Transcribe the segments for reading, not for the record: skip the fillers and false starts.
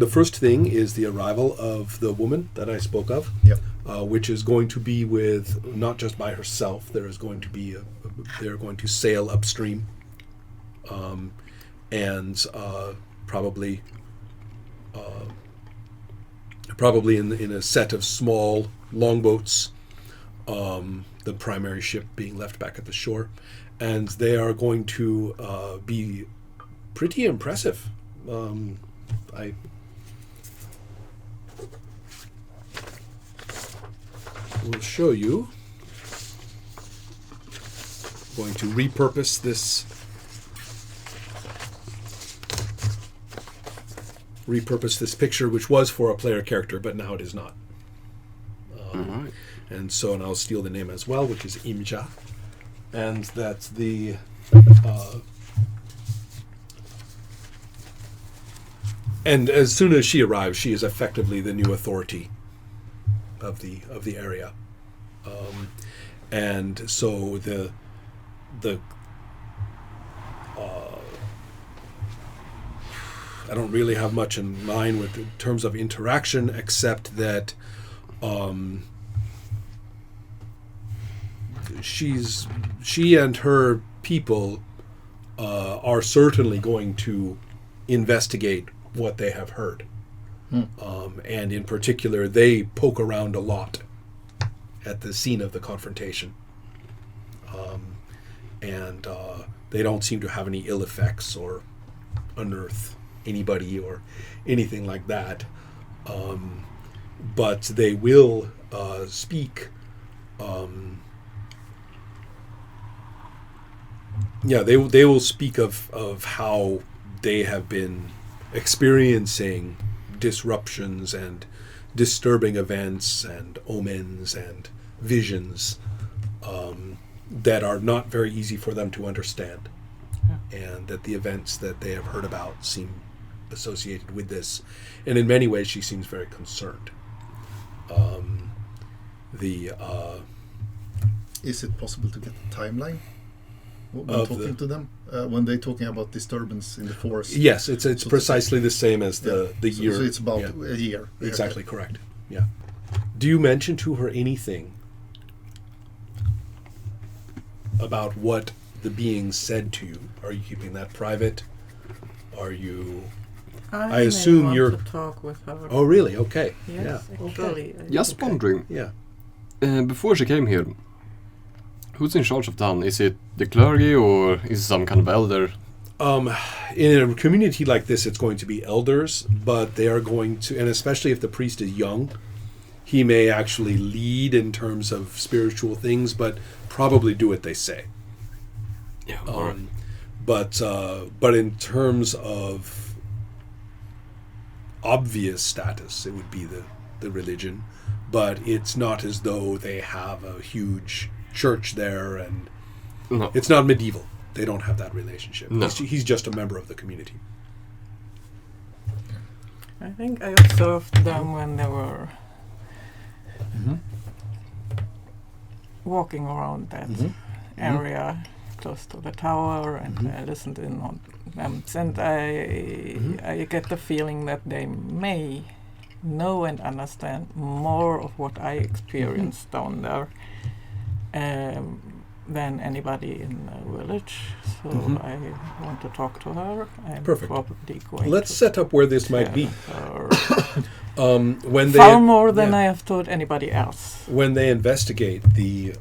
the first thing is the arrival of the woman that I spoke of, which is going to be with not just by herself. There is going to be they're going to sail upstream, and probably in a set of small longboats. The primary ship being left back at the shore, and they are going to be pretty impressive. I will show you. I'm going to repurpose this picture, which was for a player character, but now it is not. Right. And I'll steal the name as well, which is Imja, and that's the. And as soon as she arrives, she is effectively the new authority of the area, and so the I don't really have much in mind in terms of interaction, except that she and her people are certainly going to investigate what they have heard. And in particular, they poke around a lot at the scene of the confrontation. And they don't seem to have any ill effects or unearth anybody or anything like that. But they will speak. They will speak of how they have been experiencing disruptions and disturbing events and omens and visions that are not very easy for them to understand, and that the events that they have heard about seem associated with this, and in many ways she seems very concerned. Is it possible to get a timeline when talking to them, when they're talking about disturbance in the forest? Yes, it's precisely the same as the year. So it's about a year. Exactly correct. Yeah. Do you mention to her anything about what the being said to you? Are you keeping that private? Are you? I assume you're to talk with her. Oh, really? Okay. Yes, yeah. actually. Okay. Just wondering. Yeah. Before she came here, who's in charge of town? Is it the clergy or is it some kind of elder? In a community like this, it's going to be elders, but they are going to, and especially if the priest is young, he may actually lead in terms of spiritual things, but probably do what they say. Yeah. But in terms of obvious status, it would be the religion, but it's not as though they have a huge church there, and it's not medieval. They don't have that relationship. No. He's just a member of the community. I think I observed them when they were walking around that area close to the tower, and I listened in on them, and I get the feeling that they may know and understand more of what I experienced down there than anybody in the village. So I want to talk to her. I'm Perfect. probably going Let's to set up where this might be. When they far more than I have told anybody else. When they investigate the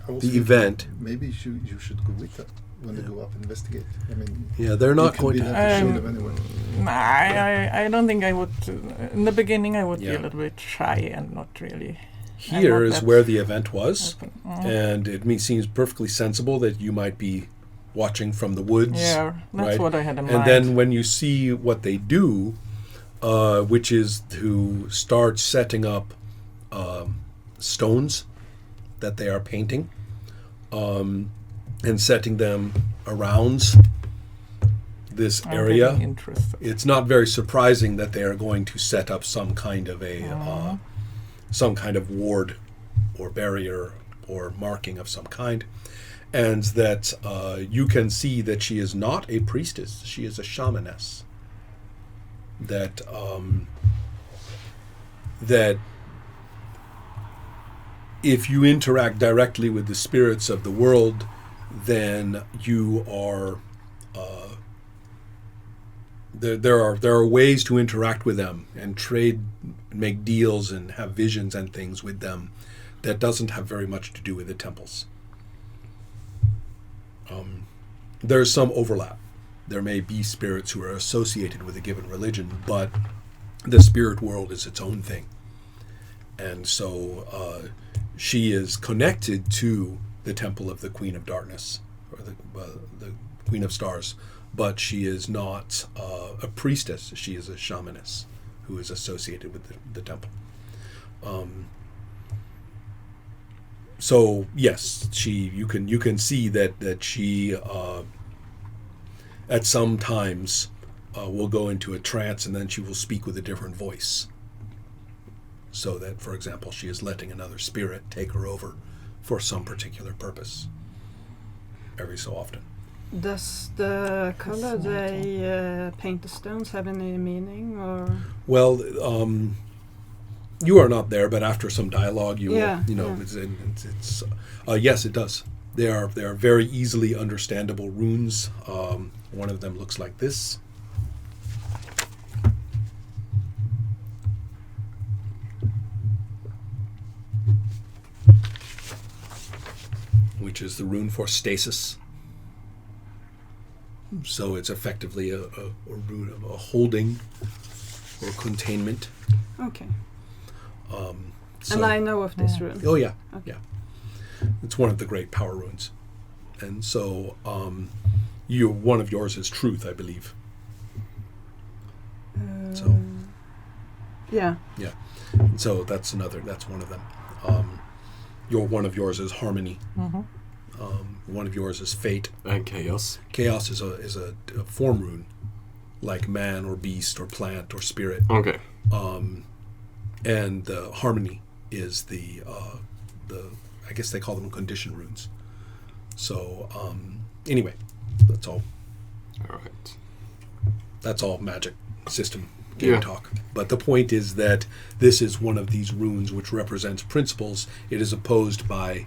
event, maybe you should go with them when they go up and investigate. I mean, they're not going to show them anyway. I don't think I would. In the beginning, I would be a little bit shy and not really. Here is where the event was, and it seems perfectly sensible that you might be watching from the woods. Yeah, that's right? what I had in mind. And then when you see what they do, which is to start setting up stones that they are painting, and setting them around this area, it's not very surprising that they are going to set up some kind of ward or barrier or marking of some kind, and that you can see that she is not a priestess, she is a shamaness. that that if you interact directly with the spirits of the world, then you are there are ways to interact with them and trade, make deals, and have visions and things with them that doesn't have very much to do with the temples. There's some overlap. There may be spirits who are associated with a given religion, but the spirit world is its own thing. And so she is connected to the temple of the Queen of Darkness, or the Queen of Stars, but she is not a priestess. She is a shamaness who is associated with the temple. So yes, you can see that she at some times will go into a trance, and then she will speak with a different voice. So that, for example, she is letting another spirit take her over for some particular purpose every so often. Does the color they paint the stones have any meaning, or? Well, you are not there, but after some dialogue, you Yeah, will, yeah. it's yes, it does. They are very easily understandable runes. One of them looks like this. Which is the rune for stasis. So it's effectively a rune of a holding or containment. Okay. So, And I know of this rune. oh yeah, Okay. yeah. It's one of the great power runes. And so one of yours is truth, I believe. So Yeah. yeah. And so that's one of them. One of yours is harmony. Mm-hmm. One of yours is fate. And chaos. Chaos is a form rune, like man or beast or plant or spirit. Okay. And harmony is the I guess they call them condition runes. So anyway, that's all Alright. that's all magic system game Yeah. talk. But the point is that this is one of these runes which represents principles. It is opposed by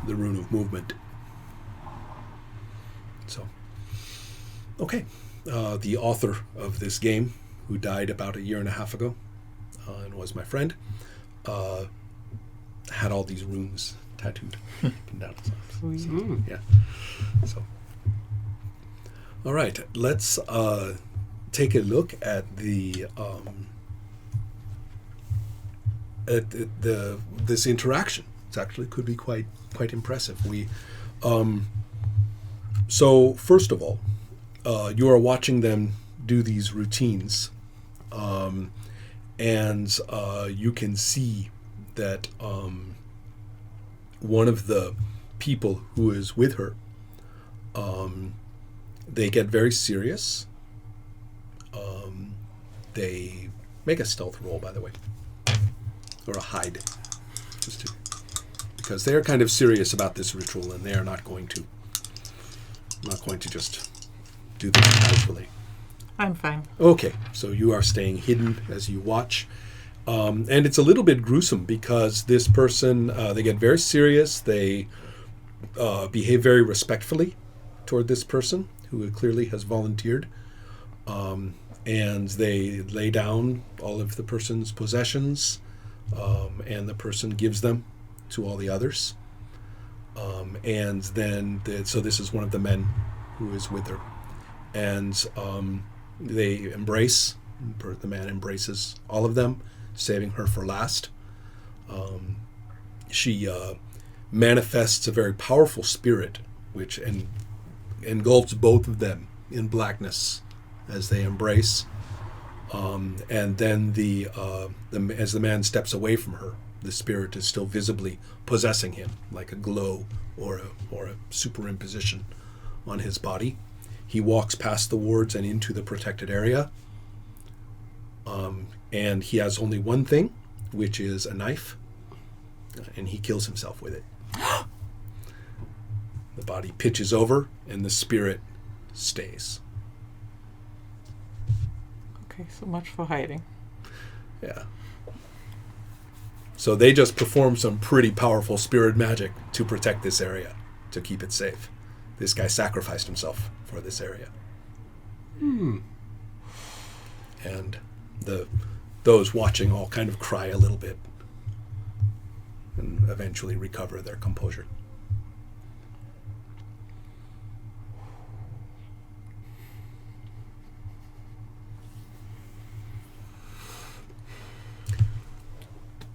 the rune of movement. So, okay. The author of this game, who died about 1.5 years ago, and was my friend, had all these runes tattooed up and down his arms. Mm. Yeah. So, all right. Let's take a look at this interaction. It actually could be quite impressive. So first of all, you are watching them do these routines, and you can see that one of the people who is with her, they get very serious. They make a stealth roll, by the way, or a hide, because they are kind of serious about this ritual, and they are not going to just do this casually. I'm fine. Okay, so you are staying hidden as you watch. And it's a little bit gruesome because this person, they get very serious. They behave very respectfully toward this person who clearly has volunteered. And they lay down all of the person's possessions, and the person gives them to all the others. And then, so this is one of the men who is with her. And they embrace, the man embraces all of them, saving her for last. She manifests a very powerful spirit, which engulfs both of them in blackness as they embrace. And then as the man steps away from her, the spirit is still visibly possessing him, like a glow or a superimposition on his body. He walks past the wards and into the protected area. And he has only one thing, which is a knife, and he kills himself with it. The body pitches over, and the spirit stays. Okay, so much for hiding. Yeah. So they just performed some pretty powerful spirit magic to protect this area, to keep it safe. This guy sacrificed himself for this area. And those watching all kind of cry a little bit and eventually recover their composure.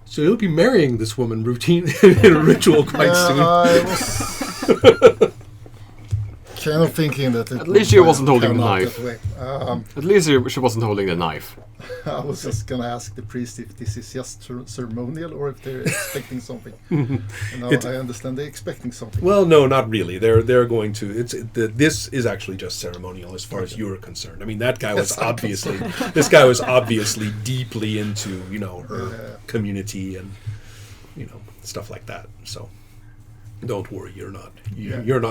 So you'll be marrying this woman routine in a ritual quite soon. I was kind of thinking that it At least she wasn't holding the come out knife. that way. At least she wasn't holding the knife. I was just gonna ask the priest if this is just ceremonial or if they're expecting something. And now I understand they're expecting something. Well, no, not really. They're going to. This is actually just ceremonial as far as you are concerned. I mean, that guy was obviously this guy was obviously deeply into her community and stuff like that. So don't worry, you're not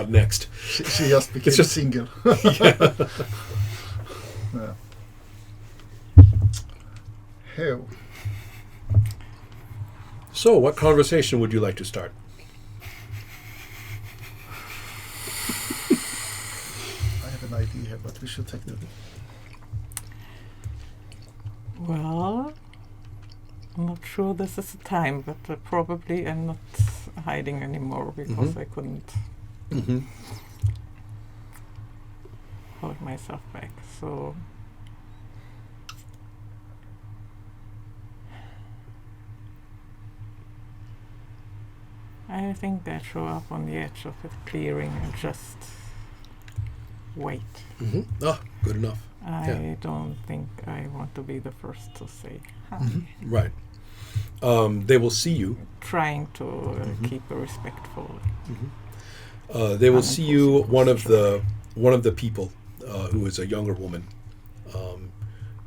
next. She just became just single. Yeah. Hell. So, what conversation would you like to start? I have an idea, but we should take that. Well, I'm not sure this is the time, but probably I'm not hiding anymore because I couldn't hold myself back. So I think I show up on the edge of the clearing and just wait. Oh, good enough. I don't think I want to be the first to say hi. Right. They will see you. Trying to keep a respectful. They will see you. One of the people who is a younger woman,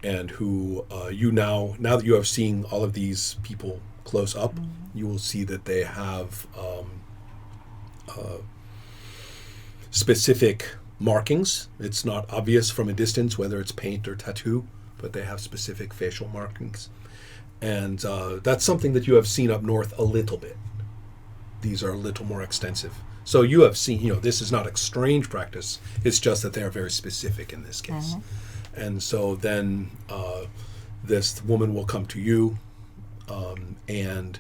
and who now that you have seen all of these people close up, you will see that they have specific markings. It's not obvious from a distance whether it's paint or tattoo, but they have specific facial markings. And that's something that you have seen up north a little bit. These are a little more extensive. So you have seen, this is not a strange practice. It's just that they are very specific in this case. And so then this woman will come to you and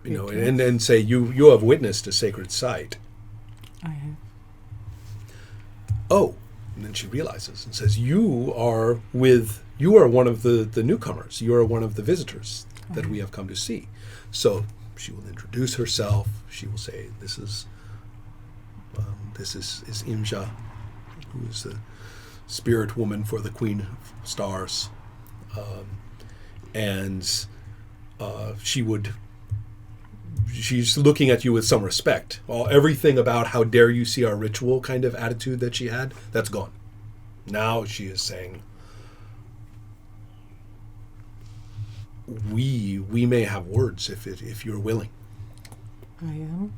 and say, you have witnessed a sacred site. I have. Oh, and then she realizes and says, you are one of the newcomers. You are one of the visitors that we have come to see. So she will introduce herself. She will say, this is Imja, who is the spirit woman for the Queen of Stars. She's looking at you with some respect. Everything about how dare you see our ritual kind of attitude that she had, that's gone. Now she is saying, we may have words if you're willing. I am.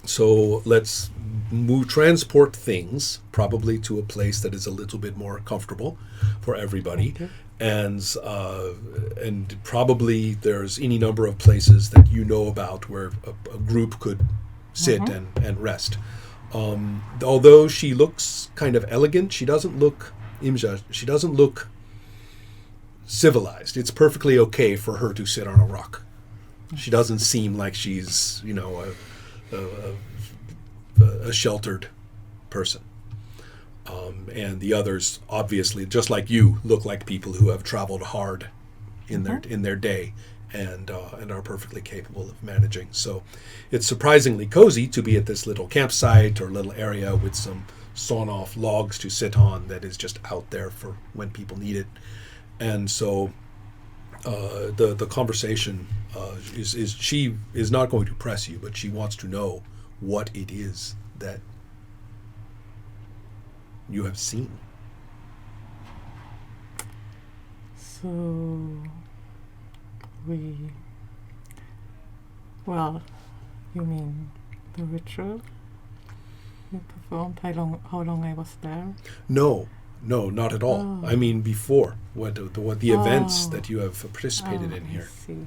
So let's transport things probably to a place that is a little bit more comfortable for everybody. Okay. And probably there's any number of places that you know about where a group could sit and rest. Although she looks kind of elegant, she doesn't look civilized. It's perfectly okay for her to sit on a rock. She doesn't seem like she's, a sheltered person. And the others, obviously, just like you, look like people who have traveled hard in their day and are perfectly capable of managing. So it's surprisingly cozy to be at this little campsite or little area with some sawn-off logs to sit on that is just out there for when people need it. And so the conversation is she is not going to press you, but she wants to know what it is that you have seen. So you mean the ritual? you performed? How long I was there? No, not at all. Oh. I mean before what the events Oh. that you have participated in I here. see.